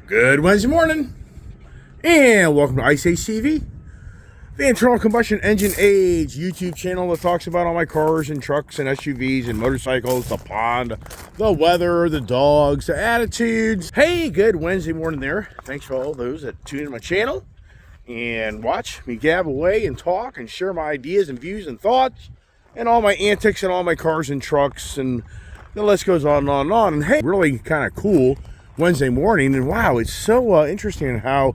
Good Wednesday morning, and welcome to Ice Age TV, the internal combustion engine age YouTube channel that talks about all my cars and trucks and SUVs and motorcycles, the pond, the weather, the dogs, the attitudes. Hey, good Wednesday morning there. Thanks for all those that tune in my channel and watch me gab away and talk and share my ideas and views and thoughts and all my antics and all my cars and trucks, and the list goes on and on and on. And hey, really kind of cool Wednesday morning, and wow, it's so interesting how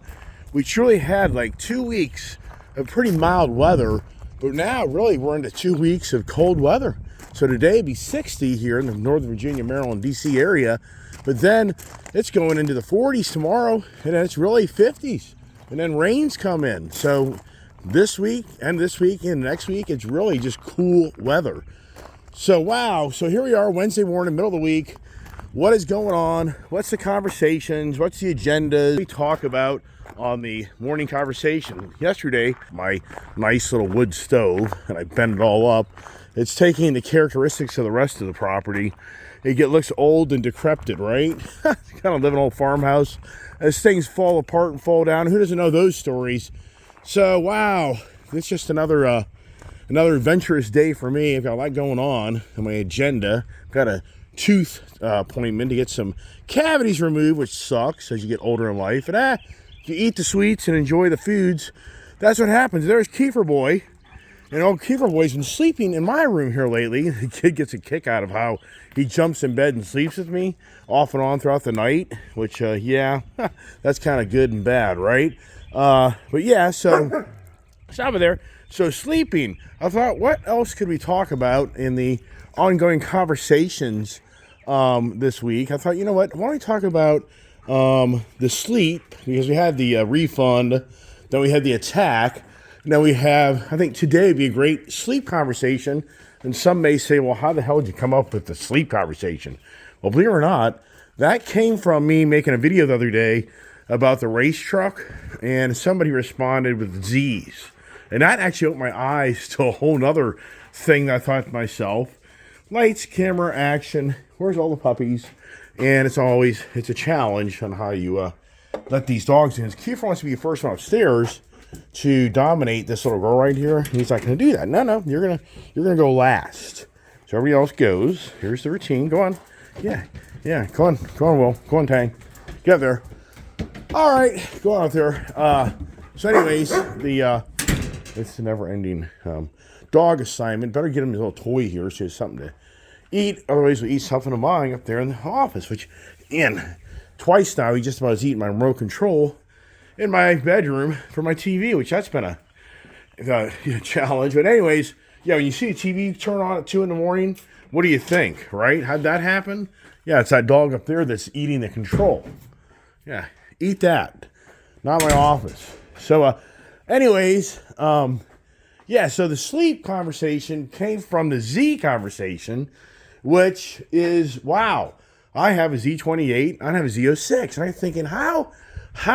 we truly had like 2 weeks of pretty mild weather, but now really we're into 2 weeks of cold weather. So today it'd be 60 here in the Northern Virginia, Maryland, DC area, but then it's going into the 40s tomorrow, and then it's really 50s, and then rains come in. So this week and next week, it's really just cool weather. So wow, so here we are, Wednesday morning, middle of the week. What is going on? What's the conversations? What's the agenda we talk about on the morning conversation? Yesterday, my nice little wood stove, and I bent it all up. It's taking the characteristics of the rest of the property. It looks old and decrepit, right? Kind of live in an old farmhouse as things fall apart and fall down. Who doesn't know those stories? So wow, it's just another adventurous day for me. I've got a lot going on my agenda. I've got a tooth appointment to get some cavities removed, which sucks as you get older in life. And if you eat the sweets and enjoy the foods, that's what happens. There's Kiefer Boy, and old Kiefer Boy's been sleeping in my room here lately. The kid gets a kick out of how he jumps in bed and sleeps with me off and on throughout the night, which yeah, that's kind of good and bad, right? But yeah, so stop it there. So sleeping, I thought, what else could we talk about in the ongoing conversations this week? I thought, you know what, why don't we talk about the sleep, because we had the refund, then we had the attack, now we have, I think today would be a great sleep conversation. And some may say, well, how the hell did you come up with the sleep conversation? Well, believe it or not, that came from me making a video the other day about the race truck, and somebody responded with Z's. And that actually opened my eyes to a whole nother thing that I thought to myself. Lights, camera, action, where's all the puppies? And it's a challenge on how you let these dogs in. Kiefer wants to be the first one upstairs to dominate this little girl right here. He's not going to do that. No, you're gonna go last. So everybody else goes. Here's the routine. Go on. Yeah. Come on, Will. Go on, Tang. Get up there. All right, go on out there. So anyways, it's a never-ending dog assignment. Better get him his little toy here so he has something to eat. Otherwise, we'll eat something of mine up there in the office, which, and twice now, he just about has eaten my remote control in my bedroom for my TV, which that's been a challenge. But anyways, yeah, when you see the TV turn on at 2 in the morning, what do you think, right? How'd that happen? Yeah, it's that dog up there that's eating the control. Yeah, eat that. Not my office. So, anyways, yeah, so the sleep conversation came from the Z conversation, which is, wow, I have a Z28, I have a Z06, and I'm thinking, how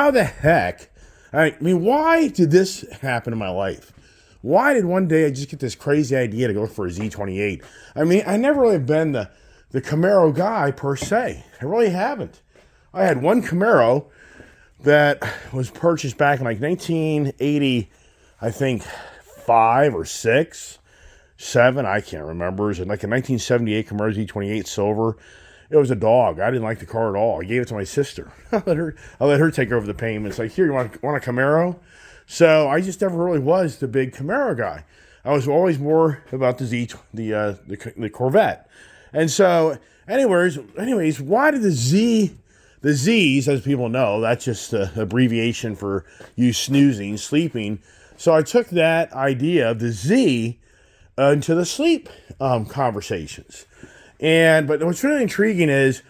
the heck, I mean, why did this happen in my life? Why did one day I just get this crazy idea to go for a Z28? I mean, I never really been the Camaro guy per se. I really haven't. I had one Camaro that was purchased back in like 1980, I think 5 or 6, 7, I can't remember. It was like a 1978 Camaro Z28 silver. It was a dog. I didn't like the car at all. I gave it to my sister. I let her take over the payments. Like, here, you want a Camaro? So I just never really was the big Camaro guy. I was always more about the Corvette. And so, anyways, why did the Z's, as people know, that's just an abbreviation for you snoozing, sleeping. So I took that idea of the Z into the sleep conversations. But what's really intriguing is,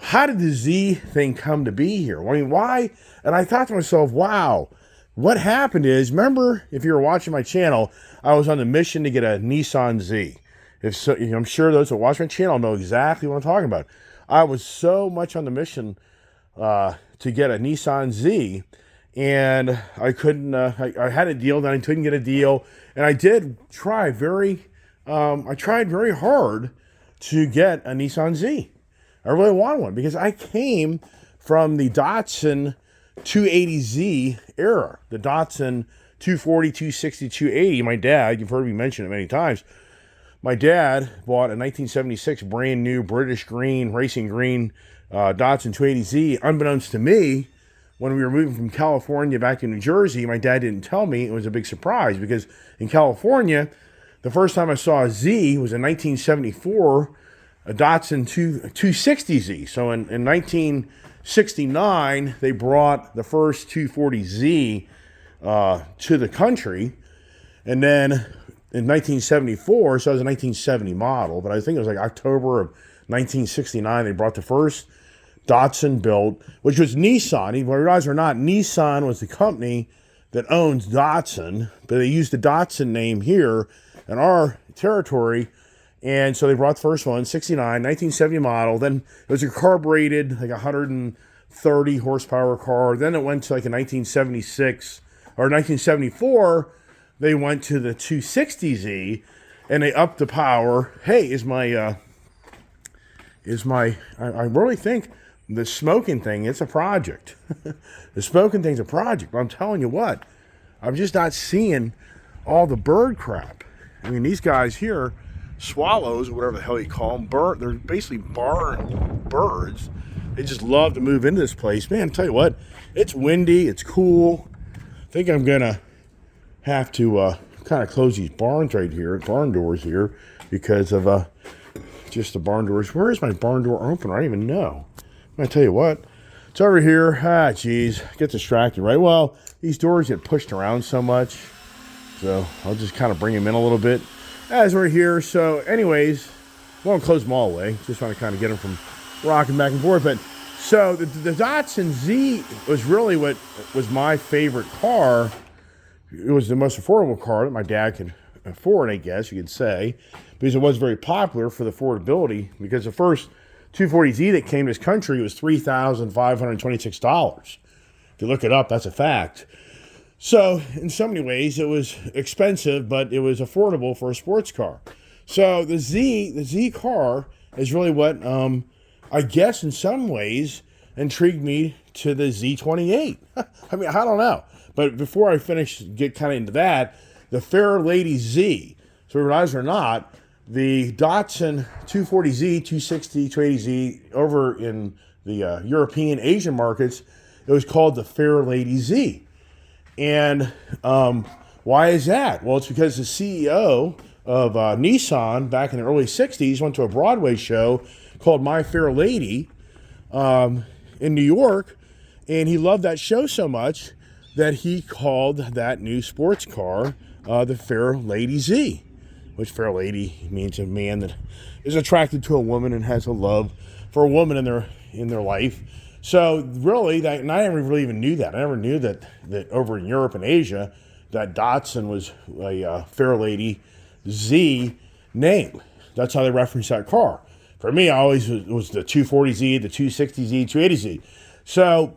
how did the Z thing come to be here? I mean, why? And I thought to myself, wow, what happened is, remember, if you were watching my channel, I was on the mission to get a Nissan Z. I'm sure those that watch my channel know exactly what I'm talking about. I was so much on the mission to get a Nissan Z, and I couldn't, I had a deal, then I couldn't get a deal, and I did try I tried very hard to get a Nissan Z. I really wanted one because I came from the Datsun 280Z era, the Datsun 240, 260, 280. My dad, you've heard me mention it many times, my dad bought a 1976 brand new British green, racing green Datsun 280Z. Unbeknownst to me, when we were moving from California back to New Jersey, my dad didn't tell me. It was a big surprise because in California, the first time I saw a Z was in 1974, a Datsun 260Z. So in 1969, they brought the first 240Z to the country. And then in 1974, so it was a 1970 model, but I think it was like October of 1969, they brought the first Datsun built, which was Nissan. You realize or not, Nissan was the company that owns Datsun, but they used the Datsun name here in our territory. And so they brought the first one, 69, 1970 model. Then it was a carbureted, like 130 horsepower car. Then it went to like a 1976 or 1974. They went to the 260Z and they upped the power. Hey, I really think the smoking thing, it's a project. The smoking thing's a project. But I'm telling you what, I'm just not seeing all the bird crap. I mean, these guys here, swallows, or whatever the hell you call them, they're basically barn birds. They just love to move into this place. Man, I'll tell you what, it's windy, it's cool. I think I'm going to have to kind of close these barn doors here, because of just the barn doors. Where is my barn door opener? I don't even know. I'm going to tell you what, it's over here. Geez, get distracted, right? Well, these doors get pushed around so much, so I'll just kind of bring them in a little bit as we're here. So anyways, I won't close them all away. Just want to kind of get them from rocking back and forth. But so the Datsun Z was really what was my favorite car. It was the most affordable car that my dad could afford, I guess you could say, because it was very popular for the affordability, because the first 240Z that came to this country was $3,526. If you look it up, that's a fact. So in so many ways, it was expensive, but it was affordable for a sports car. So the Z car is really what, I guess in some ways, intrigued me to the Z28. I mean, I don't know. But before I get kind of into that, the Fairlady Z. So realize or not, the Datsun 240Z, 260, 280Z over in the European, Asian markets, it was called the Fairlady Z. And why is that? Well, it's because the CEO of Nissan back in the early 60s went to a Broadway show called My Fair Lady in New York, and he loved that show so much that he called that new sports car the Fairlady Z, which Fairlady means a man that is attracted to a woman and has a love for a woman in their life. So really, and I never really even knew that. I never knew that over in Europe and Asia, that Datsun was a Fairlady Z name. That's how they reference that car. For me, I always was the 240Z, the 260Z, 280Z. So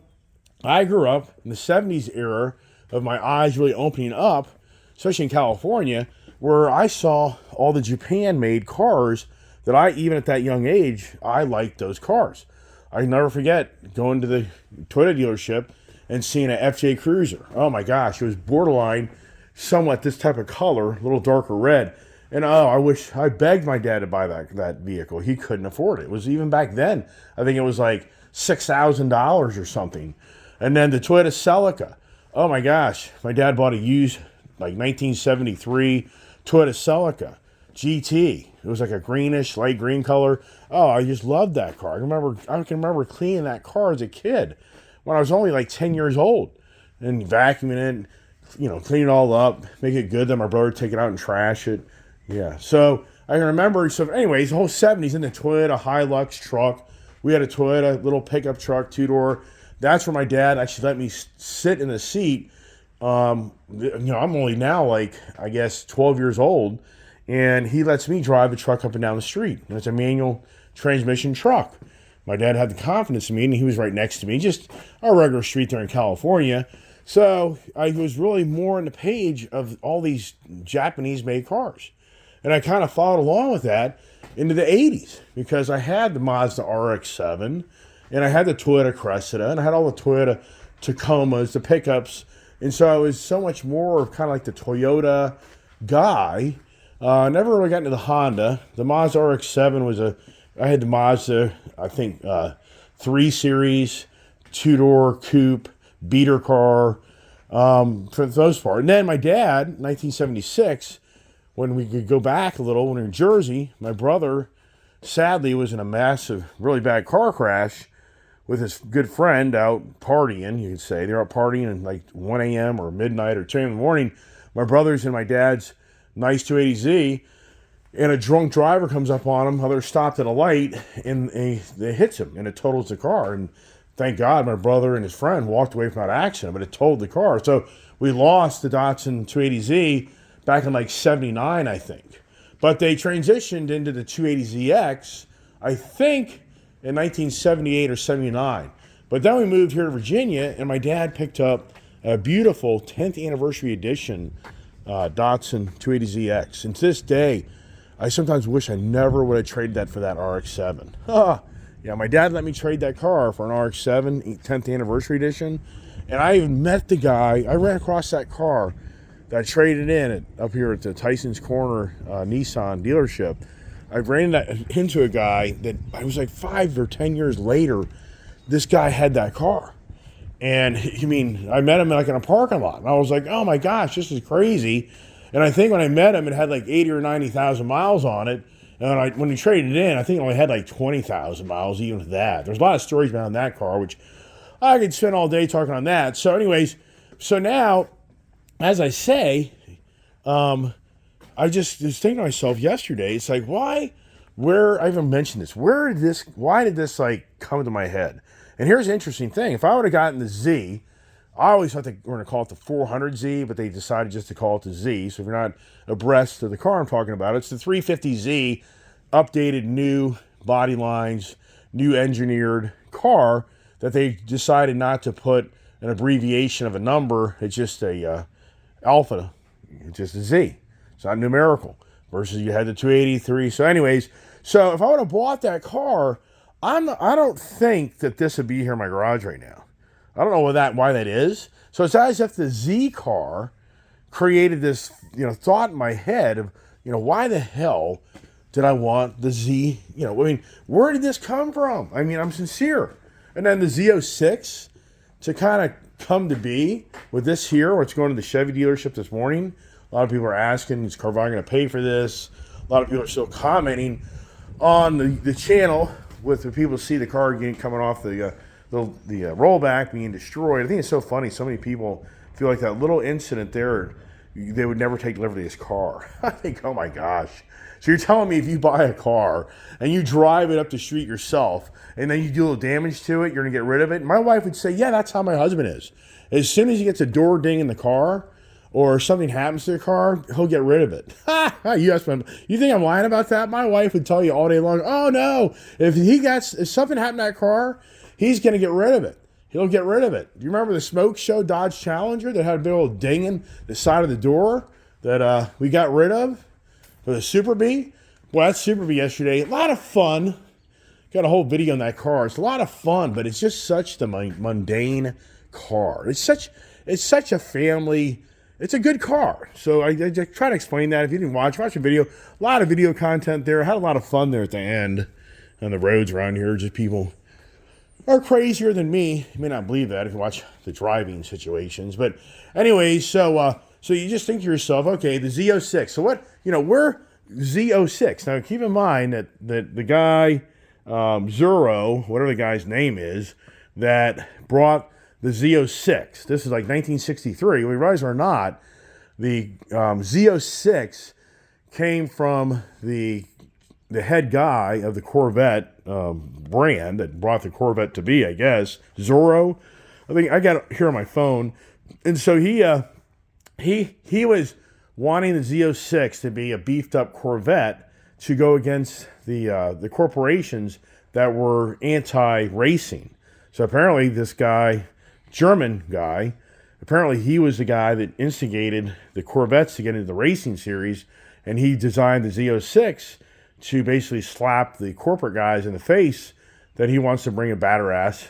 I grew up in the 70s era of my eyes really opening up, especially in California, where I saw all the Japan-made cars that even at that young age, I liked those cars. I never forget going to the Toyota dealership and seeing an FJ Cruiser. Oh my gosh, it was borderline, somewhat this type of color, a little darker red. And I begged my dad to buy that vehicle. He couldn't afford it. It was even back then, I think it was like $6,000 or something. And then the Toyota Celica. Oh my gosh, my dad bought a used, like 1973 Toyota Celica GT. It was like a greenish, light green color. Oh, I just loved that car. I can remember cleaning that car as a kid when I was only like 10 years old and vacuuming it, clean it all up, make it good. Then my brother would take it out and trash it. Yeah. So I can remember. So anyways, the whole 70s in the Toyota Hilux truck. We had a Toyota little pickup truck, 2-door. That's where my dad actually let me sit in the seat. I'm only now like, I guess, 12 years old. And he lets me drive the truck up and down the street. And it's a manual transmission truck. My dad had the confidence in me, and he was right next to me, just a regular street there in California. So I was really more on the page of all these Japanese-made cars. And I kind of followed along with that into the 80s, because I had the Mazda RX-7, And I had the Toyota Cressida, and I had all the Toyota Tacomas, the pickups. And so I was so much more of kind of like the Toyota guy. Never really got into the Honda. The Mazda RX-7 was I had the Mazda, I think, 3 Series, 2-door coupe, beater car, for the most part. And then my dad, 1976, when we could go back a little, when we were in Jersey, my brother, sadly, was in a massive, really bad car crash with his good friend out partying, you could say. They're out partying at like 1 a.m. or midnight or 2 in the morning. My brother's in my dad's nice 280Z, and a drunk driver comes up on him. They're stopped at a light, and it hits him, and it totals the car. And thank God my brother and his friend walked away from that accident, but it totaled the car. So we lost the Datsun 280Z back in like 79, I think. But they transitioned into the 280ZX, I think, in 1978 or 79. But then we moved here to Virginia, and my dad picked up a beautiful 10th anniversary edition Datsun 280ZX. And to this day, I sometimes wish I never would have traded that for that RX-7. Yeah, my dad let me trade that car for an RX-7 10th anniversary edition. And I even met the guy. I ran across that car that I traded in up here at the Tyson's Corner Nissan dealership. I ran into a guy that I was like 5 or 10 years later, this guy had that car. And I met him like in a parking lot. And I was like, oh my gosh, this is crazy. And I think when I met him, it had like 80 or 90,000 miles on it. And when he traded it in, I think it only had like 20,000 miles, even with that. There's a lot of stories behind that car, which I could spend all day talking on that. So anyways, so now, as I say, I just was thinking to myself yesterday, it's like, I even mentioned this, why did this like come to my head? And here's an interesting thing. If I would have gotten the Z, I always thought they were going to call it the 400Z, but they decided just to call it the Z. So if you're not abreast of the car I'm talking about, it's the 350Z, updated new body lines, new engineered car that they decided not to put an abbreviation of a number. It's just a alpha, it's just a Z. It's not numerical. Versus you had the 283. So anyways, so if I would have bought that car, I don't think that this would be here in my garage right now. I don't know why that is. So it's as if the Z car created this, thought in my head of, why the hell did I want the Z? Where did this come from? I'm sincere. And then the Z06 to kind of come to be with this here, what's going to the Chevy dealership this morning. A lot of people are asking, is Carvana going to pay for this? A lot of people are still commenting on the channel with the people see the car coming off the rollback being destroyed. I think it's so funny. So many people feel like that little incident there, they would never take delivery of this car. I think, oh my gosh. So you're telling me if you buy a car and you drive it up the street yourself and then you do a little damage to it, you're going to get rid of it? My wife would say, yeah, that's how my husband is. As soon as he gets a door ding in the car or something happens to the car, he'll get rid of it. You think I'm lying about that? My wife would tell you all day long, oh no, if something happened to that car, he's going to get rid of it. He'll get rid of it. Do you remember the smoke show Dodge Challenger that had a big old ding in the side of the door that we got rid of for the Super Bee? Well, that Super Bee yesterday, a lot of fun. Got a whole video on that car. It's a lot of fun, but it's just such the mundane car. It's such a family. It's a good car. So I try to explain that. If you didn't watch a video. A lot of video content there. I had a lot of fun there at the end. On the roads around here, just people are crazier than me. You may not believe that if you watch the driving situations. But anyways, so you just think to yourself, okay, the Z06. So what, we're Z06. Now keep in mind that the guy, Zuro, whatever the guy's name is, that brought the Z06. This is like 1963. We realize or not, the Z06 came from the head guy of the Corvette brand that brought the Corvette to be, I guess, Zoro. I think I got it here on my phone. And so he was wanting the Z06 to be a beefed up Corvette to go against the corporations that were anti-racing. So apparently this guy, German guy, apparently he was the guy that instigated the Corvettes to get into the racing series, and he designed the Z06 to basically slap the corporate guys in the face that he wants to bring a batter-ass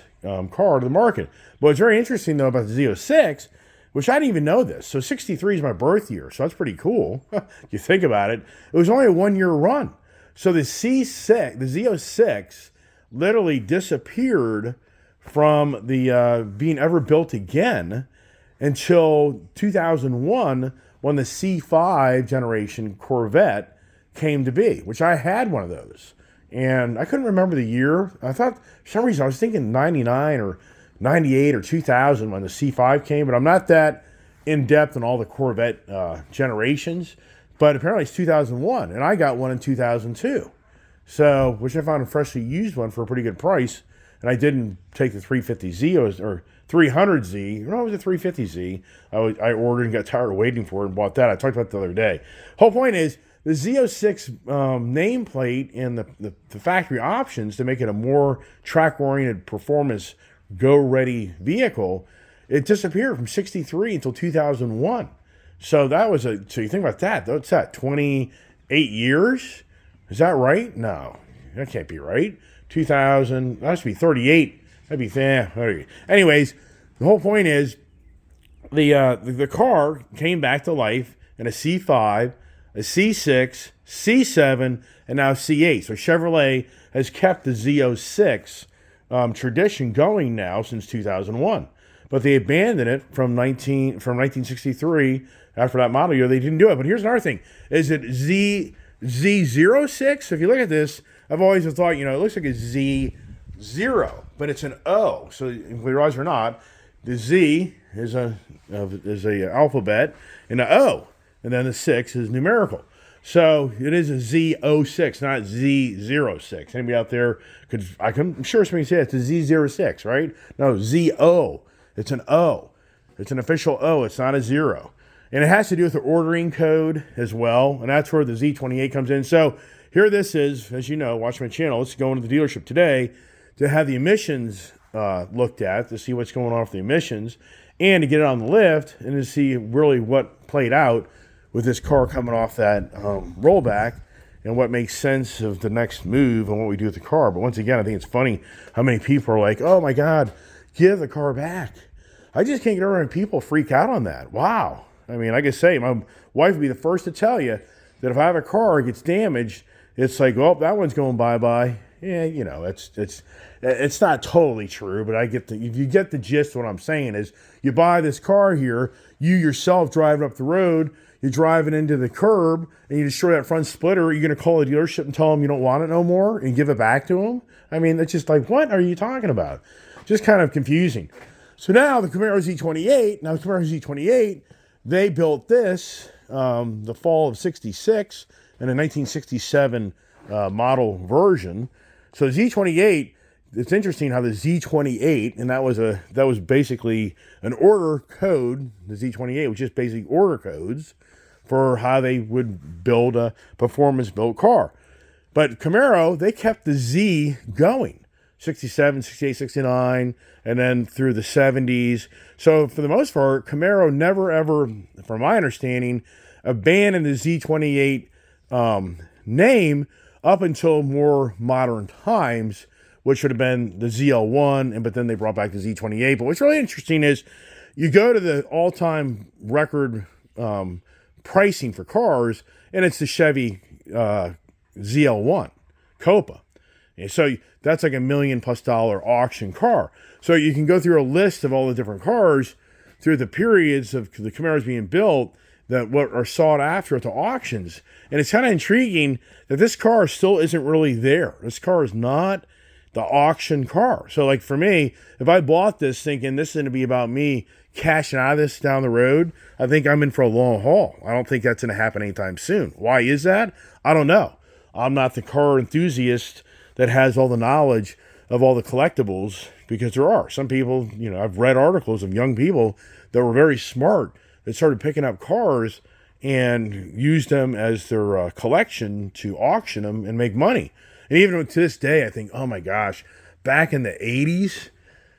car to the market. But what's very interesting, though, about the Z06, which I didn't even know this. So 63 is my birth year, so that's pretty cool. If you think about it. It was only a 1-year run. So the C6, the Z06, literally disappeared from the being ever built again until 2001, when the C5 generation Corvette came to be, which I had one of those. And I couldn't remember the year. I thought, for some reason, I was thinking 99 or 98 or 2000 when the C5 came, but I'm not that in-depth in all the Corvette generations. But apparently it's 2001, and I got one in 2002. So, which I found a freshly used one for a pretty good price. And I didn't take the 350Z or 300Z. No, it was a 350Z. I ordered and got tired of waiting for it and bought that. I talked about it the other day. Whole point is, the Z06 nameplate and the factory options to make it a more track-oriented performance go-ready vehicle, it disappeared from 63 until 2001. So that was so you think about that. What's that, 28 years? Is that right? No, that can't be right. 2000, that should be 38. That'd be, 38. Anyways, the whole point is the car came back to life in a C5, a C6, C7, and now C8. So Chevrolet has kept the Z06 tradition going now since 2001. But they abandoned it from 1963. After that model year, they didn't do it. But here's another thing. Is it Z06? If you look at this, I've always thought, it looks like a Z0, but it's an O. So if you realize or not, the Z is a alphabet, and the O, and then the 6 is numerical. So it is a Z06, not Z06. Anybody out there I'm sure somebody say it's a Z06, right? No, ZO. It's an O. It's an official O. It's not a 0. And it has to do with the ordering code as well, and that's where the Z28 comes in. So here this is, as you know, watch my channel. Let's go into the dealership today to have the emissions looked at, to see what's going on with the emissions, and to get it on the lift and to see really what played out with this car coming off that rollback and what makes sense of the next move and what we do with the car. But once again, I think it's funny how many people are like, oh my God, give the car back. I just can't get over when people freak out on that. Wow. I mean, like I say, my wife would be the first to tell you that if I have a car that gets damaged, it's like, oh, that one's going bye-bye. Yeah, it's not totally true, but if you get the gist of what I'm saying is, you buy this car here, you yourself driving up the road, you're driving into the curb, and you destroy that front splitter. You're going to call the dealership and tell them you don't want it no more and give it back to them? I mean, it's just like, what are you talking about? Just kind of confusing. So now the Camaro Z28, they built this the fall of 66 and a 1967 model version. So Z28, it's interesting how the Z28, and that was basically an order code. The Z28 was just basically order codes for how they would build a performance-built car. But Camaro, they kept the Z going. 67, 68, 69, and then through the 70s. So for the most part, Camaro never ever, from my understanding, abandoned the Z28 name up until more modern times, which would have been the ZL1, but then they brought back the Z28. But what's really interesting is you go to the all-time record pricing for cars, and it's the Chevy ZL1 Copa. And so that's like $1 million+ auction car. So you can go through a list of all the different cars through the periods of the Camaros being built that what are sought after at the auctions. And it's kind of intriguing that this car still isn't really there. This car is not the auction car. So like for me, if I bought this thinking this is going to be about me cashing out of this down the road, I think I'm in for a long haul. I don't think that's going to happen anytime soon. Why is that? I don't know. I'm not the car enthusiast that has all the knowledge of all the collectibles, because there are some people, I've read articles of young people that were very smart that started picking up cars and used them as their collection to auction them and make money. And even to this day, I think, oh my gosh, back in the 80s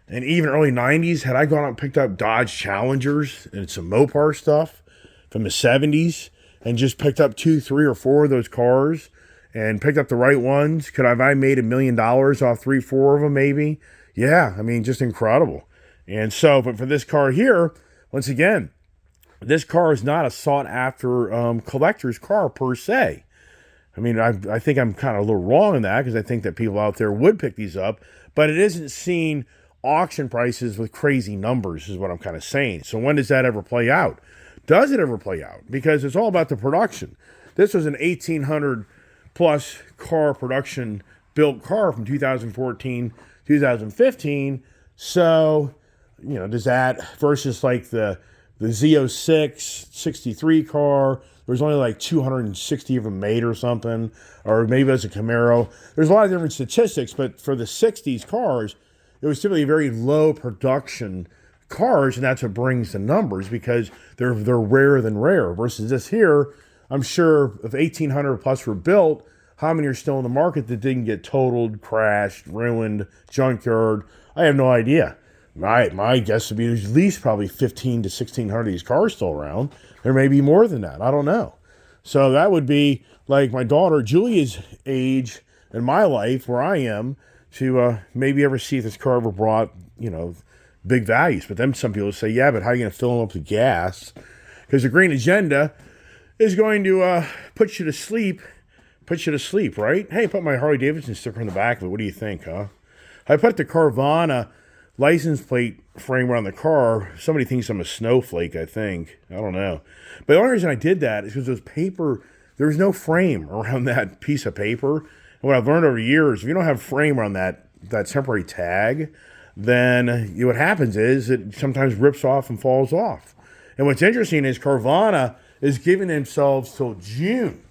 and even early 90s, had I gone out and picked up Dodge Challengers and some Mopar stuff from the 70s and just picked up 2, 3, or 4 of those cars and picked up the right ones, could have I made $1 million off 3, 4 of them maybe? Yeah, I mean, just incredible. And so, but for this car here, once again, this car is not a sought after collector's car per se. I mean, I think I'm kind of a little wrong in that, because I think that people out there would pick these up, but it isn't seen auction prices with crazy numbers is what I'm kind of saying. So when does that ever play out? Does it ever play out? Because it's all about the production. This was an 1,800 plus car production built car from 2014, 2015. So, you know, does that versus like the Z06 63 car, there's only like 260 of them made or something, or maybe it's a Camaro. There's a lot of different statistics, but for the 60s cars, it was typically very low production cars, and that's what brings the numbers, because they're rarer than rare. Versus this here, I'm sure if 1,800 plus were built, how many are still in the market that didn't get totaled, crashed, ruined, junkyard? I have no idea. My guess would be there's at least probably 15 to 1,600 of these cars still around. There may be more than that. I don't know. So that would be like my daughter Julia's age in my life, where I am, to maybe ever see if this car ever brought, you know, big values. But then some people say, yeah, but how are you going to fill them up with gas? Because the green agenda is going to put you to sleep, right? Hey, put my Harley Davidson sticker on the back of it. What do you think, huh? I put the Carvana license plate frame around the car. Somebody thinks I'm a snowflake, I think. I don't know. But the only reason I did that is because there was no frame around that piece of paper. And what I've learned over years, if you don't have frame around that temporary tag, then what happens is it sometimes rips off and falls off. And what's interesting is Carvana is giving themselves till June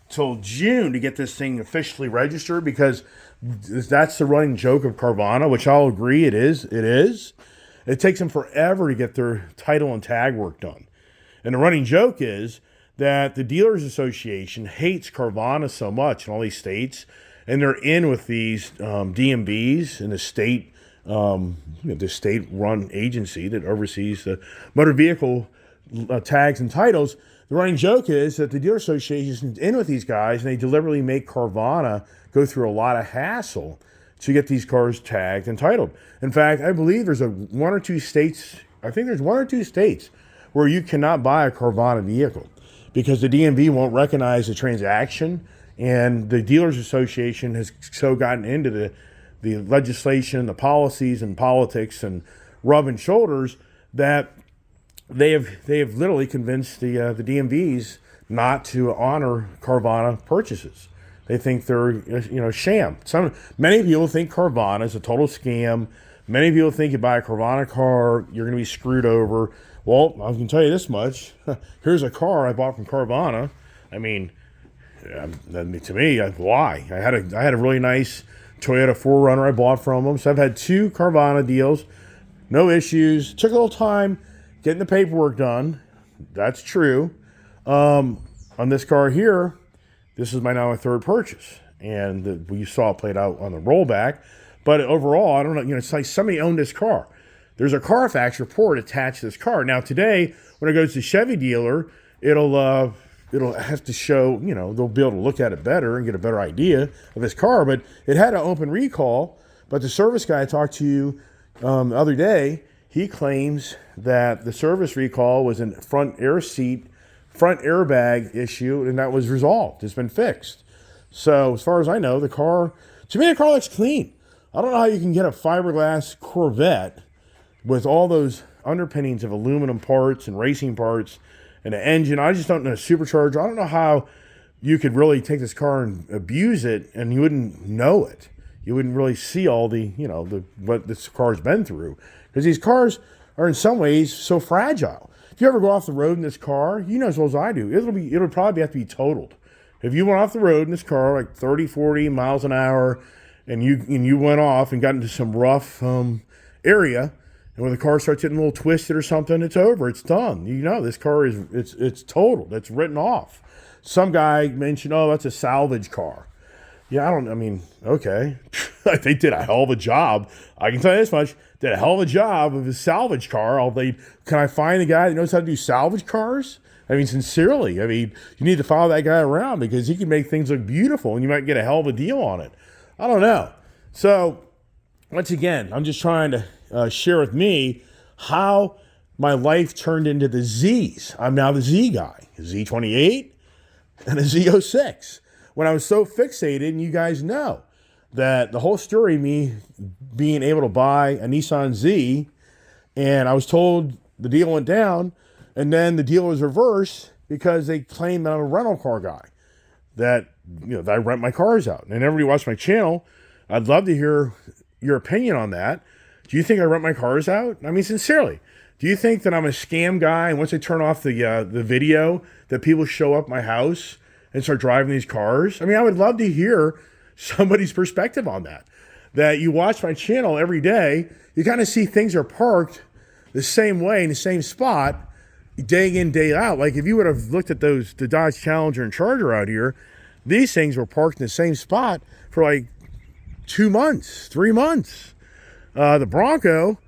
to get this thing officially registered, because that's the running joke of Carvana, which I'll agree it is. It takes them forever to get their title and tag work done. And the running joke is that the Dealers Association hates Carvana so much in all these states, and they're in with these DMVs and the state-run agency that oversees the motor vehicle tags and titles. The running joke is that the Dealer Association is in with these guys, and they deliberately make Carvana go through a lot of hassle to get these cars tagged and titled. In fact, I believe there's one or two states where you cannot buy a Carvana vehicle because the DMV won't recognize the transaction, and the Dealers Association has so gotten into the legislation, the policies and politics and rubbing shoulders that they have literally convinced the DMVs not to honor Carvana purchases. They think they're sham. Many people think Carvana is a total scam. Many people think you buy a Carvana car, you're going to be screwed over. Well, I can tell you this much. Here's a car I bought from Carvana. I mean, to me, why? I had a really nice Toyota 4Runner I bought from them. So I've had 2 Carvana deals, no issues. Took a little time getting the paperwork done. That's true. On this car here, this is my 3rd purchase, and you saw it played out on the rollback. But overall, I don't know. It's like somebody owned this car. There's a Carfax report attached to this car. Now today, when it goes to the Chevy dealer, it'll have to show. They'll be able to look at it better and get a better idea of this car. But it had an open recall. But the service guy I talked to the other day, he claims that the service recall was a front airbag issue, and that was resolved. It's been fixed. So as far as I know, the car looks clean. I don't know how you can get a fiberglass Corvette with all those underpinnings of aluminum parts and racing parts and an engine. I just don't know, supercharger. I don't know how you could really take this car and abuse it and you wouldn't know it. You wouldn't really see all what this car's been through, because these cars are in some ways so fragile. If you ever go off the road in this car, you know as well as I do, it'll probably have to be totaled. If you went off the road in this car like 30, 40 miles an hour, and you went off and got into some rough area, and when the car starts getting a little twisted or something, it's over. It's done. This car it's totaled. It's written off. Some guy mentioned, oh, that's a salvage car. Yeah, I mean, okay. They did a hell of a job. I can tell you this much. Did a hell of a job of his salvage car. Can I find a guy that knows how to do salvage cars? I mean, sincerely. I mean, you need to follow that guy around because he can make things look beautiful and you might get a hell of a deal on it. I don't know. So, once again, I'm just trying to share with me how my life turned into the Zs. I'm now the Z guy, a Z28 and a Z06. When I was so fixated, and you guys know that the whole story of me being able to buy a Nissan Z, and I was told the deal went down, and then the deal was reversed because they claimed that I'm a rental car guy, that that I rent my cars out. And everybody watch my channel. I'd love to hear your opinion on that. Do you think I rent my cars out? I mean, sincerely, do you think that I'm a scam guy? And once I turn off the video, that people show up at my house and start driving these cars? I mean, I would love to hear somebody's perspective on that. That you watch my channel every day, you kind of see things are parked the same way in the same spot, day in, day out. Like if you would have looked at the Dodge Challenger and Charger out here, these things were parked in the same spot for like 2 months, 3 months. The Bronco,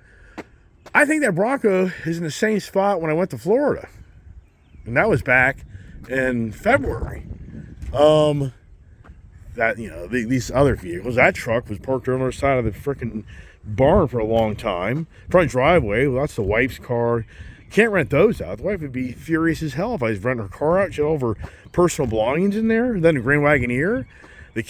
I think that Bronco is in the same spot when I went to Florida. And that was back in February. These other vehicles, that truck was parked on the other side of the freaking barn for a long time. Front driveway, well, that's the wife's car. Can't rent those out. The wife would be furious as hell if I was renting her car out. She had all of her personal belongings in there. Then the Grand Wagoneer. That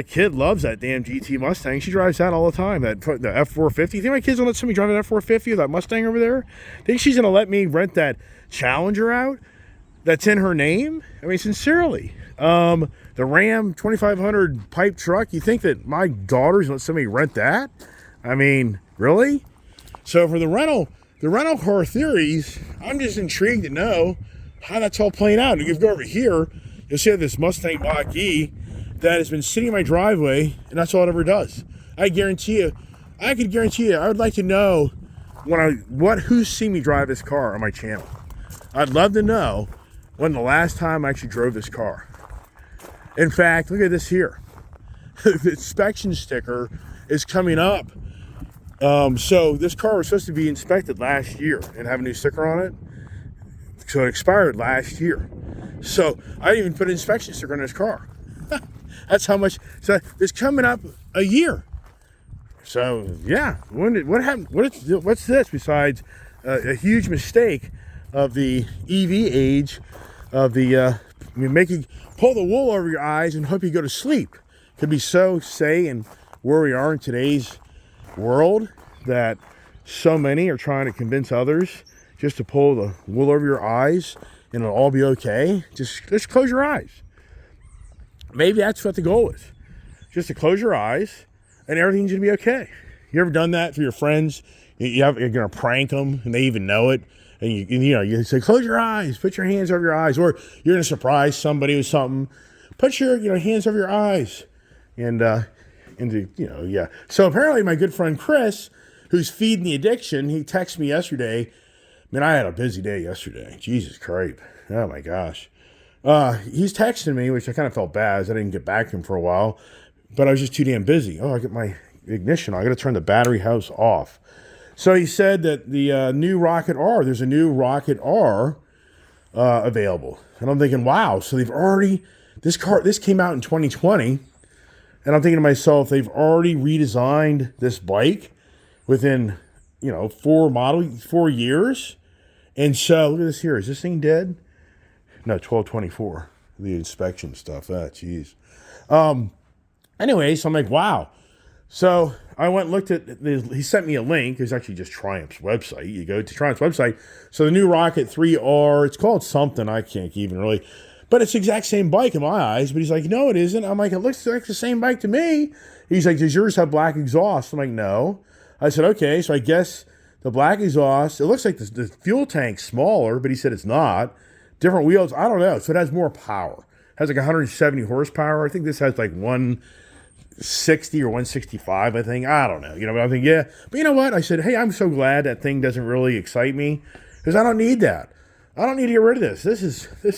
kid loves that damn GT Mustang. She drives that all the time. The F450. You think my kids will let somebody drive an F450 or that Mustang over there? Think she's going to let me rent that Challenger out that's in her name? I mean, sincerely. The Ram 2500 pipe truck. You think that my daughters let somebody rent that? I mean, really? So for the rental car theories, I'm just intrigued to know how that's all playing out. And if you go over here, you'll see this Mustang Mach-E that has been sitting in my driveway, and that's all it ever does. I could guarantee you, I would like to know who's seen me drive this car on my channel. I'd love to know when the last time I actually drove this car. In fact, look at this here. The inspection sticker is coming up. So this car was supposed to be inspected last year and have a new sticker on it. So it expired last year. So I didn't even put an inspection sticker on this car. That's how much. So it's coming up a year. So yeah, what happened? What's this besides a huge mistake of the EV age of the pull the wool over your eyes and hope you go to sleep? Could be so and where we are in today's world that so many are trying to convince others just to pull the wool over your eyes and it'll all be okay. Just close your eyes. Maybe that's what the goal is. Just to close your eyes and everything's gonna be okay. You ever done that for your friends? You're gonna prank them and they even know it. And you say, close your eyes, put your hands over your eyes, or you're gonna surprise somebody with something. Put your hands over your eyes, yeah. So apparently, my good friend Chris, who's feeding the addiction, he texted me yesterday. Man, I had a busy day yesterday. Jesus Christ! Oh my gosh. He's texting me, which I kind of felt bad as I didn't get back to him for a while, but I was just too damn busy. Oh, I get my ignition. I got to turn the battery house off. So he said that the new Rocket R, there's a new Rocket R available. And I'm thinking, wow, so they've already, this came out in 2020. And I'm thinking to myself, they've already redesigned this bike within, 4 years. And so, look at this here. Is this thing dead? No, 1224. The inspection stuff. Jeez. Anyway, so I'm like, wow. So I went and looked at he sent me a link. It's actually just Triumph's website. You go to Triumph's website. So the new Rocket 3R, it's called something. I can't even really, but it's the exact same bike in my eyes. But he's like, no, it isn't. I'm like, it looks like the same bike to me. He's like, does yours have black exhaust? I'm like, no. I said, okay. So I guess the black exhaust, it looks like the fuel tank's smaller, but he said it's not. Different wheels. I don't know. So it has more power. It has like 170 horsepower. I think this has like 160 or 165, I think. I don't know. But I think, yeah. But you know what? I said, hey, I'm so glad that thing doesn't really excite me because I don't need that. I don't need to get rid of this. This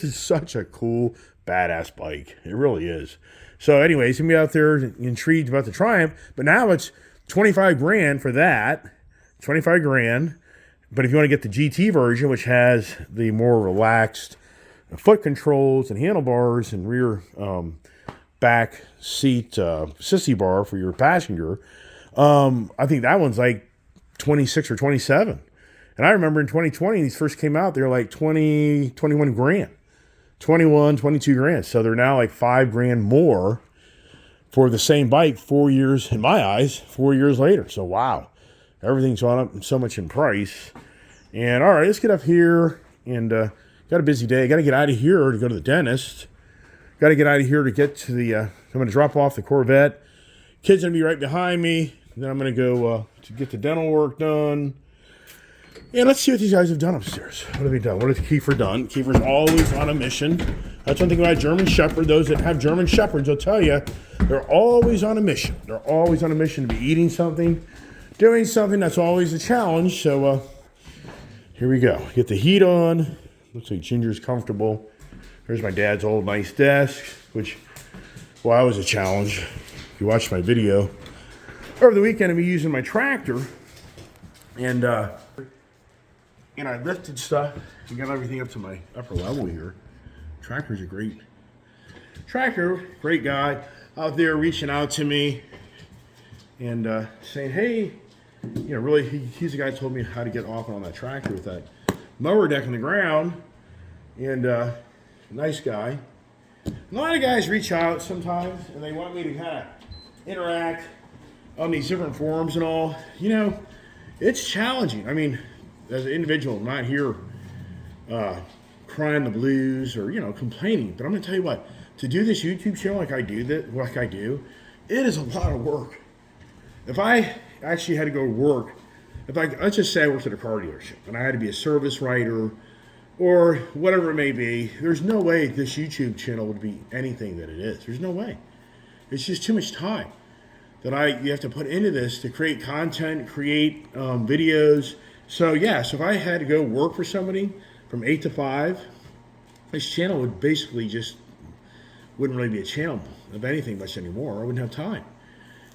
is such a cool, badass bike. It really is. So anyways, I'm out there intrigued about the Triumph, but now it's 25 grand for that, 25 grand. But if you want to get the GT version, which has the more relaxed foot controls and handlebars and rear back seat sissy bar for your passenger, I think that one's like 26 or 27. And I remember in 2020, these first came out, they were like 20, 21 grand, 21, 22 grand. So they're now like 5 grand more for the same bike 4 years, in my eyes, 4 years later. So wow, everything's gone up so much in price. And all right, let's get up here and got a busy day. Got to get out of here to go to the dentist. Got to get out of here to get to the, I'm going to drop off the Corvette. Kid's going to be right behind me. Then I'm going to go to get the dental work done. And let's see what these guys have done upstairs. What have they done? What has Kiefer done? Kiefer's always on a mission. That's one thing about German Shepherd. Those that have German Shepherds will tell you they're always on a mission. They're always on a mission to be eating something, doing something. That's always a challenge. So here we go. Get the heat on. Looks like Ginger's comfortable. There's my dad's old nice desk, which, well, that was a challenge. If you watched my video. Over the weekend, I'll be using my tractor. And I lifted stuff and got everything up to my upper level here. Tractor's a great guy out there reaching out to me and saying, hey, really, he's the guy who told me how to get off on that tractor with that mower deck on the ground. And nice guy. And a lot of guys reach out sometimes and they want me to kind of interact on these different forums and all. It's challenging. I mean, as an individual, I'm not here crying the blues or complaining. But I'm gonna tell you what, to do this YouTube channel like I do, it is a lot of work. If I actually had to go to work, let's just say I worked at a car dealership and I had to be a service writer or whatever it may be, there's no way this YouTube channel would be anything that it is. There's no way. It's just too much time that you have to put into this to create content, create videos. So if I had to go work for somebody from 8 to 5, this channel would basically wouldn't really be a channel of anything much anymore. I wouldn't have time.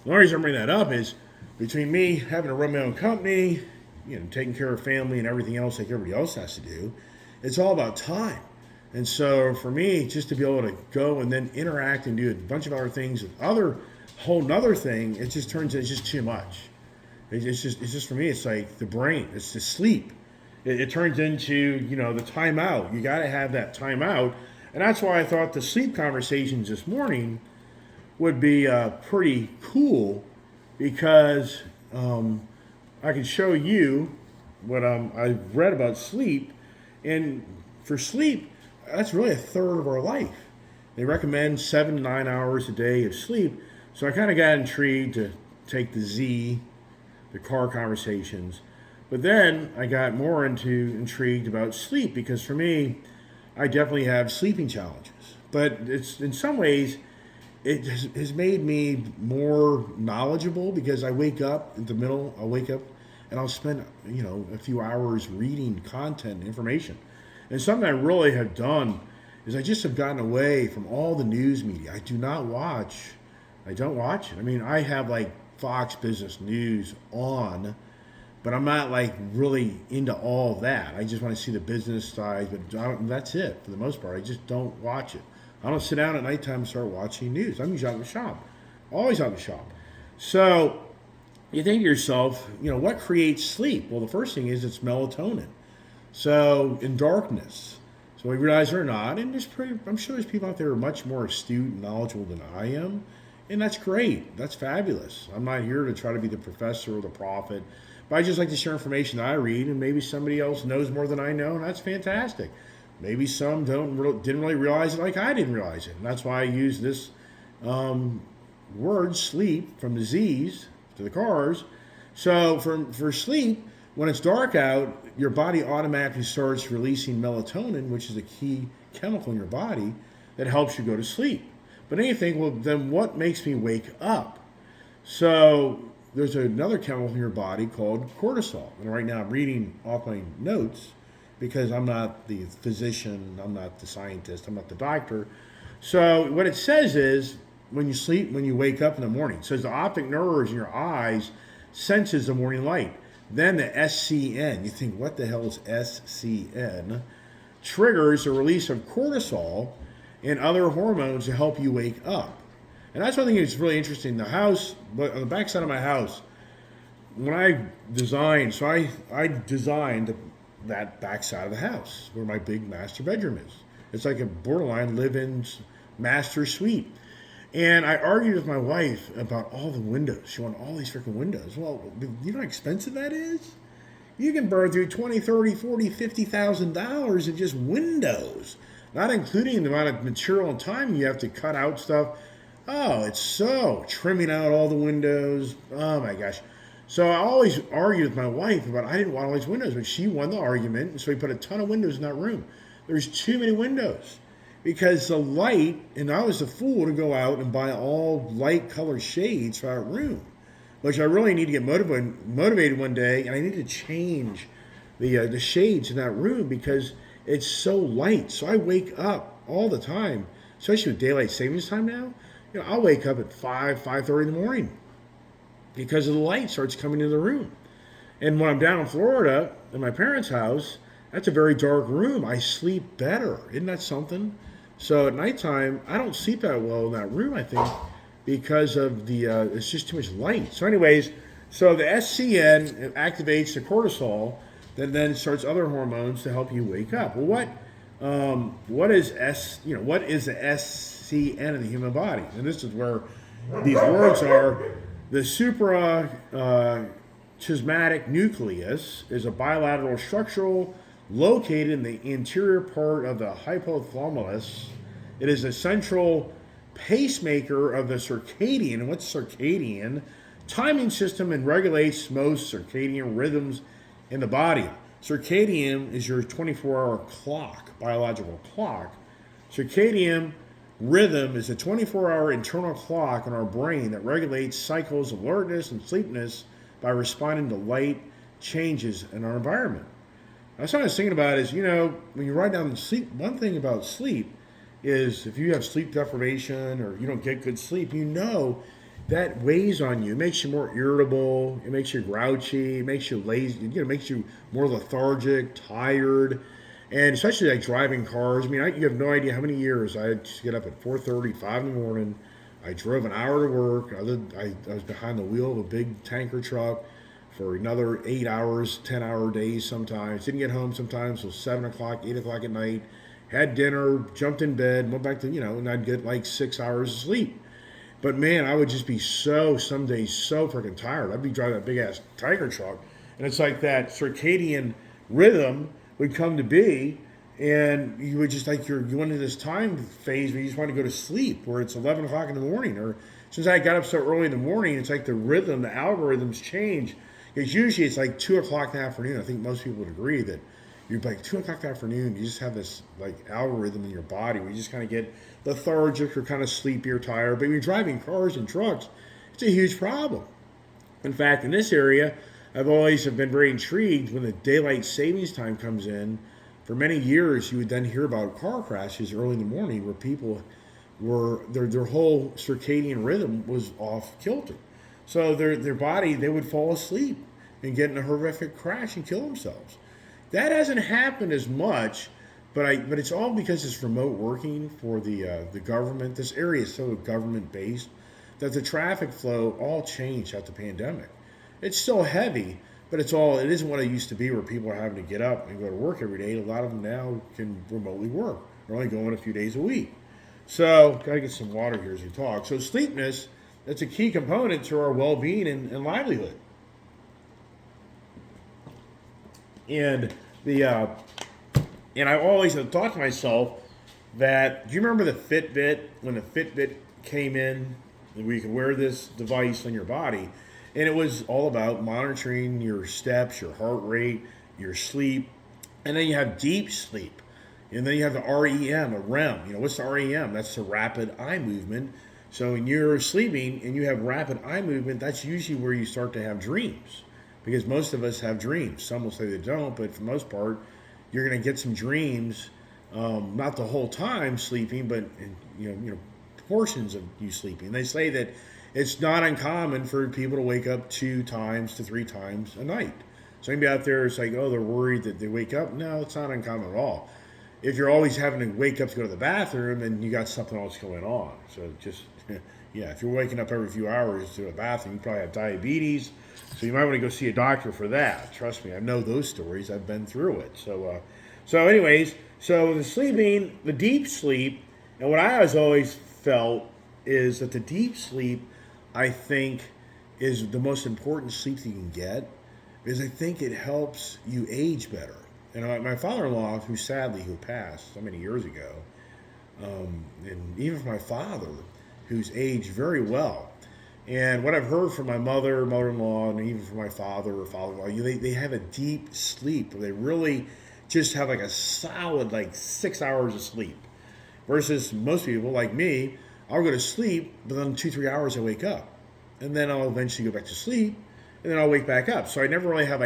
The only reason I'm bringing that up is between me having to run my own company, taking care of family and everything else like everybody else has to do, it's all about time. And so for me, just to be able to go and then interact and do a bunch of other things, whole nother thing, it's just too much. It's just for me, it's like the brain, it's the sleep. It turns into, the timeout. You got to have that timeout. And that's why I thought the sleep conversations this morning would be pretty cool because I can show you what I've read about sleep. And for sleep, that's really a third of our life. They recommend 7 to 9 hours a day of sleep. So I kind of got intrigued to take the car conversations. But then I got more intrigued about sleep because for me, I definitely have sleeping challenges. But it's in some ways, it has made me more knowledgeable because I wake up and I'll spend, a few hours reading content and information. And something I really have done is I just have gotten away from all the news media. I don't watch it. I mean, I have like Fox Business News on, but I'm not like really into all of that. I just want to see the business side, but that's it for the most part. I just don't watch it. I don't sit down at nighttime and start watching news. I'm usually out in the shop, always out in the shop. So you think to yourself, what creates sleep? Well, the first thing is it's melatonin. So in darkness. So we realize or not, and I'm sure there's people out there who are much more astute and knowledgeable than I am. And that's great. That's fabulous. I'm not here to try to be the professor or the prophet, but I just like to share information that I read, and maybe somebody else knows more than I know, and that's fantastic. Maybe some didn't really realize it like I didn't realize it, and that's why I use this word sleep from the Z's to the cars. So for sleep, when it's dark out, your body automatically starts releasing melatonin, which is a key chemical in your body that helps you go to sleep. But then you think, well, then what makes me wake up? So there's another chemical in your body called cortisol. And right now I'm reading off my notes because I'm not the physician, I'm not the scientist, I'm not the doctor. So what it says is when you sleep, when you wake up in the morning. It says the optic nerves in your eyes senses the morning light. Then the SCN, you think, what the hell is SCN? Triggers the release of cortisol and other hormones to help you wake up. And that's one thing that's really interesting. The house, but on the back side of my house, when I designed, I designed that back side of the house where my big master bedroom is. It's like a borderline live-in master suite. And I argued with my wife about all the windows. She wanted all these freaking windows. Well, you know how expensive that is? You can burn through $20, $30, $40, $50,000 in just windows, not including the amount of material and time you have to cut out stuff. Oh, it's so trimming out all the windows. Oh my gosh. So I always argued with my wife about I didn't want all these windows, but she won the argument, and so we put a ton of windows in that room. There's too many windows because the light, and I was the fool to go out and buy all light color shades for that room, which I really need to get motivated one day, and I need to change the shades in that room because it's so light. So I wake up all the time, especially with daylight savings time now. You know, I'll wake up at 5:30 in the morning because of the light starts coming into the room. And when I'm down in Florida at my parents' house, that's a very dark room. I sleep better. Isn't that something? So at nighttime, I don't sleep that well in that room, I think, because of the it's just too much light. So anyways, so the SCN activates the cortisol that then starts other hormones to help you wake up. Well, what is the SCN in the human body? And this is where these words are. The suprachiasmatic nucleus is a bilateral structure located in the anterior part of the hypothalamus. It is a central pacemaker of the circadian, and what's circadian? Timing system, and regulates most circadian rhythms in the body. Circadian is your 24-hour clock, biological clock. Circadian rhythm is a 24-hour internal clock in our brain that regulates cycles of alertness and sleepiness by responding to light changes in our environment. That's what I was thinking about is, when you write down the sleep, one thing about sleep is if you have sleep deprivation or you don't get good sleep, that weighs on you. It makes you more irritable. It makes you grouchy. It makes you lazy. It makes you more lethargic, tired, and especially like driving cars. I mean, you have no idea how many years I had to get up at 4:30, 5 in the morning. I drove an hour to work. I was behind the wheel of a big tanker truck for another 8 hours, 10-hour days sometimes. Didn't get home sometimes till 7 o'clock, 8 o'clock at night. Had dinner, jumped in bed, went back to, and I'd get like 6 hours of sleep. But man, I would just be some days so freaking tired. I'd be driving that big ass tanker truck, and it's like that circadian rhythm would come to be, and you would just you went into this time phase where you just want to go to sleep, where it's 11 o'clock in the morning. Or since I got up so early in the morning, it's like the rhythm, the algorithms change. Because usually it's like 2 o'clock in the afternoon. I think most people would agree that you're like 2 o'clock in the afternoon, you just have this like algorithm in your body where you just kind of get lethargic or kind of sleepy or tired. But when you're driving cars and trucks, it's a huge problem. In fact, in this area, I've always been very intrigued when the daylight savings time comes in. For many years, you would then hear about car crashes early in the morning where people were, their whole circadian rhythm was off kilter. So their body, they would fall asleep and get in a horrific crash and kill themselves. That hasn't happened as much, but it's all because it's remote working for the government. This area is so government based that the traffic flow all changed after the pandemic. It's still heavy, but it isn't what it used to be where people are having to get up and go to work every day. A lot of them now can remotely work. They're only going a few days a week. So gotta get some water here as we talk. So sleepiness, that's a key component to our well-being and livelihood. And I always have thought to myself that, do you remember the Fitbit, when the Fitbit came in, where you could wear this device on your body, and it was all about monitoring your steps, your heart rate, your sleep, and then you have deep sleep, and then you have the REM, a REM. What's the REM? That's the rapid eye movement. So when you're sleeping and you have rapid eye movement, that's usually where you start to have dreams. Because most of us have dreams. Some will say they don't, but for the most part, you're going to get some dreams, not the whole time sleeping, but portions of you sleeping. They say that it's not uncommon for people to wake up 2 times to 3 times a night. So anybody out there is like, oh, they're worried that they wake up. No, it's not uncommon at all. If you're always having to wake up to go to the bathroom, then you got something else going on. So just, yeah, if you're waking up every few hours to the bathroom, you probably have diabetes. So you might want to go see a doctor for that. Trust me, I know those stories. I've been through it. Anyways, so the sleeping, the deep sleep, and what I has always felt is that the deep sleep, I think, is the most important sleep that you can get, because I think it helps you age better. And my father-in-law, who passed so many years ago, and even for my father, who's aged very well. And what I've heard from my mother-in-law, and even from my father-in-law, they have a deep sleep where they really just have like a solid 6 hours of sleep. Versus most people like me, I'll go to sleep, but then 2-3 hours I wake up. And then I'll eventually go back to sleep, and then I'll wake back up. So I never really have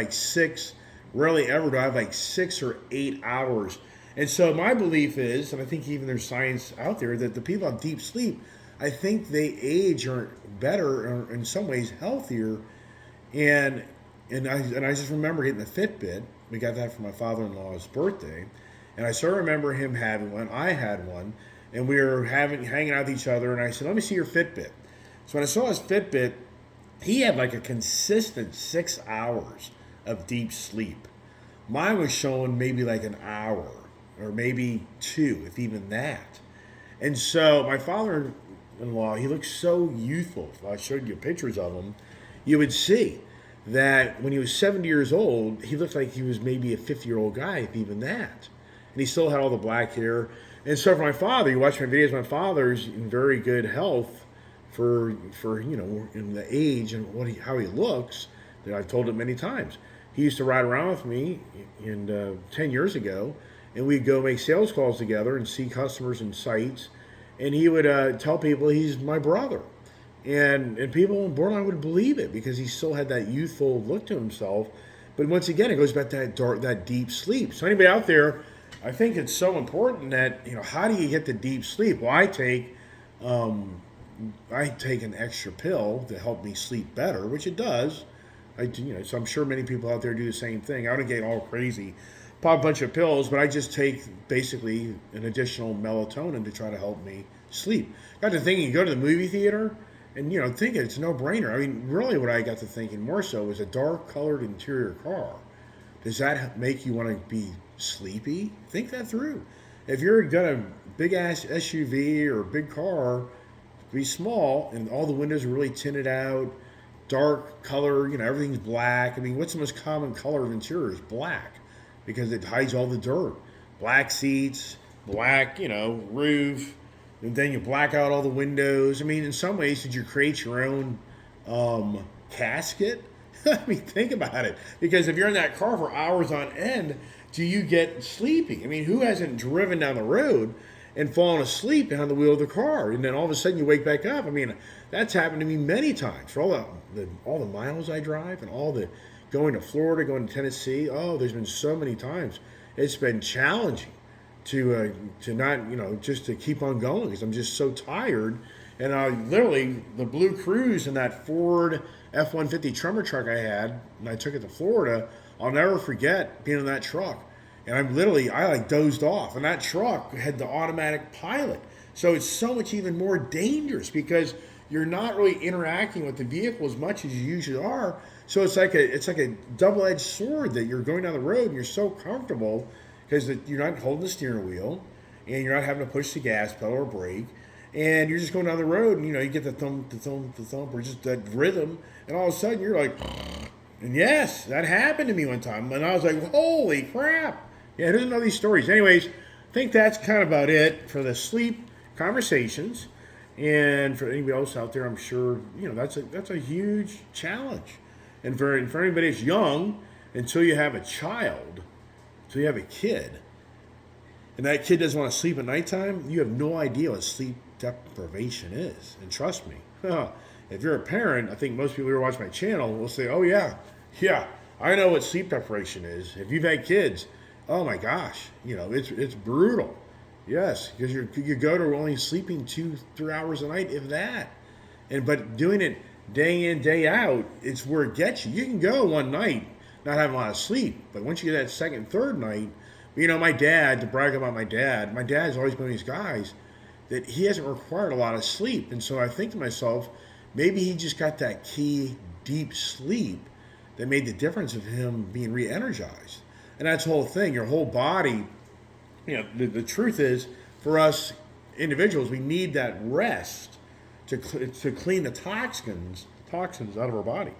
rarely ever do I have 6 or 8 hours. And so my belief is, and I think even there's science out there, that the people on deep sleep, I think they age or better, or in some ways healthier. And I just remember getting the Fitbit. We got that for my father-in-law's birthday. And I still remember him having one. I had one. And we were hanging out with each other. And I said, let me see your Fitbit. So when I saw his Fitbit, he had a consistent 6 hours of deep sleep. Mine was showing maybe an hour or maybe 2, if even that. And so my father-in-law, he looked so youthful. If I showed you pictures of him, you would see that when he was 70 years old, he looked like he was maybe a 50-year-old guy, if even that. And he still had all the black hair. And so for my father, you watch my videos, my father's in very good health for in the age and how he looks. That I've told him many times. He used to ride around with me 10 years ago, and we'd go make sales calls together and see customers and sites. And he would tell people he's my brother. And people in borderline would believe it because he still had that youthful look to himself. But once again, it goes back to that deep sleep. So anybody out there, I think it's so important that, how do you get the deep sleep? Well, I take an extra pill to help me sleep better, which it does. So I'm sure many people out there do the same thing. I don't get all crazy, pop a bunch of pills, but I just take basically an additional melatonin to try to help me sleep. Got to thinking, you go to the movie theater, and think it's a no-brainer. I mean, really, what I got to thinking more so is a dark-colored interior car. Does that make you want to be sleepy? Think that through. If you're got a big-ass SUV or a big car, be small, and all the windows are really tinted out, dark color, everything's black. I mean, what's the most common color of interior? Is black, because it hides all the dirt. Black seats, black, roof, and then you black out all the windows. I mean, in some ways, did you create your own casket? I mean, think about it. Because if you're in that car for hours on end, do you get sleepy? I mean, who hasn't driven down the road and fallen asleep behind the wheel of the car, and then all of a sudden you wake back up? I mean, that's happened to me many times. For all the miles I drive and all the going to Florida, going to Tennessee, there's been so many times it's been challenging to not, just to keep on going, because I'm just so tired. And I literally, the Blue Cruise and that Ford F-150 Tremor truck I had, and I took it to Florida, I'll never forget being in that truck. And I dozed off. And that truck had the automatic pilot. So it's so much even more dangerous, because you're not really interacting with the vehicle as much as you usually are. So it's like a double-edged sword, that you're going down the road and you're so comfortable because you're not holding the steering wheel, and you're not having to push the gas pedal or brake, and you're just going down the road, and you get the thump, or just that rhythm, and all of a sudden you're like, and yes, that happened to me one time, and I was like, holy crap. Yeah, there's another these stories. Anyways, I think that's kind of about it for the sleep conversations. And for anybody else out there, I'm sure that's a huge challenge. And for anybody that's young, until you have a child, until you have a kid, and that kid doesn't want to sleep at nighttime, you have no idea what sleep deprivation is. And trust me, if you're a parent, I think most people who watch my channel will say, "Oh yeah, I know what sleep deprivation is." If you've had kids, oh my gosh, it's brutal. Yes, because you go to only sleeping 2, 3 hours a night, if that. But doing it day in, day out, it's where it gets you. You can go one night not having a lot of sleep, but once you get that second, third night, my dad, to brag about my dad's always been one of these guys that he hasn't required a lot of sleep. And so I think to myself, maybe he just got that key deep sleep that made the difference of him being re energized. And that's the whole thing. Your whole body, the truth is, for us individuals, we need that rest to clean the toxins out of our body.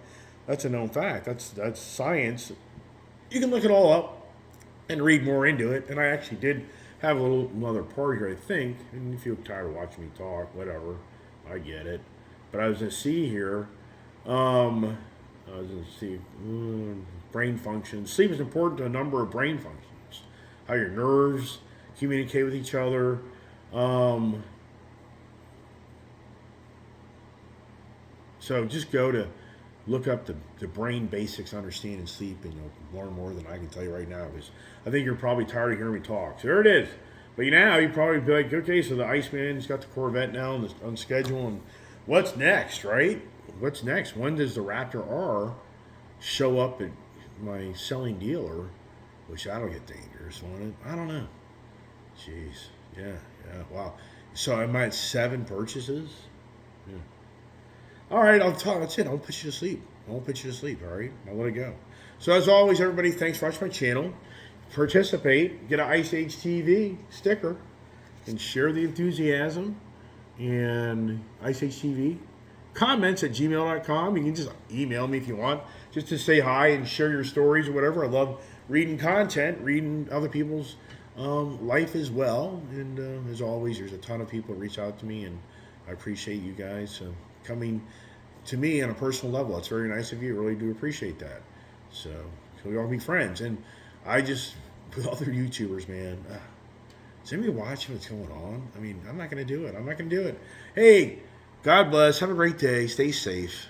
That's a known fact. That's science. You can look it all up and read more into it. And I actually did have a little another part here, I think. And if you're tired of watching me talk, whatever, I get it. But I was gonna see here. I was gonna see brain function. Sleep is important to a number of brain functions. How your nerves communicate with each other. Um, so just go to look up the brain basics, understanding sleep, and you'll learn more than I can tell you right now. Because I think you're probably tired of hearing me talk. So there it is. But now you probably be like, okay, so the Iceman's got the Corvette now on schedule, and what's next, right? What's next? When does the Raptor R show up at my selling dealer? Which that'll get dangerous, won't it? I don't know. Jeez. Yeah, wow. So am I at 7 purchases? Yeah. All right, I'll talk. That's it. I won't put you to sleep. All right? I'll let it go. So as always, everybody, thanks for watching my channel. Participate. Get an Ice Age TV sticker. And share the enthusiasm. And Ice Age TV. Comments at gmail.com. You can just email me if you want. Just to say hi and share your stories or whatever. I love reading content. Reading other people's life as well. And as always, there's a ton of people that reach out to me. And I appreciate you guys coming to me on a personal level. It's very nice of you. I really do appreciate that. So we all be friends. And I just, with other YouTubers, man, is anybody watching what's going on? I mean, I'm not going to do it. Hey, God bless. Have a great day. Stay safe.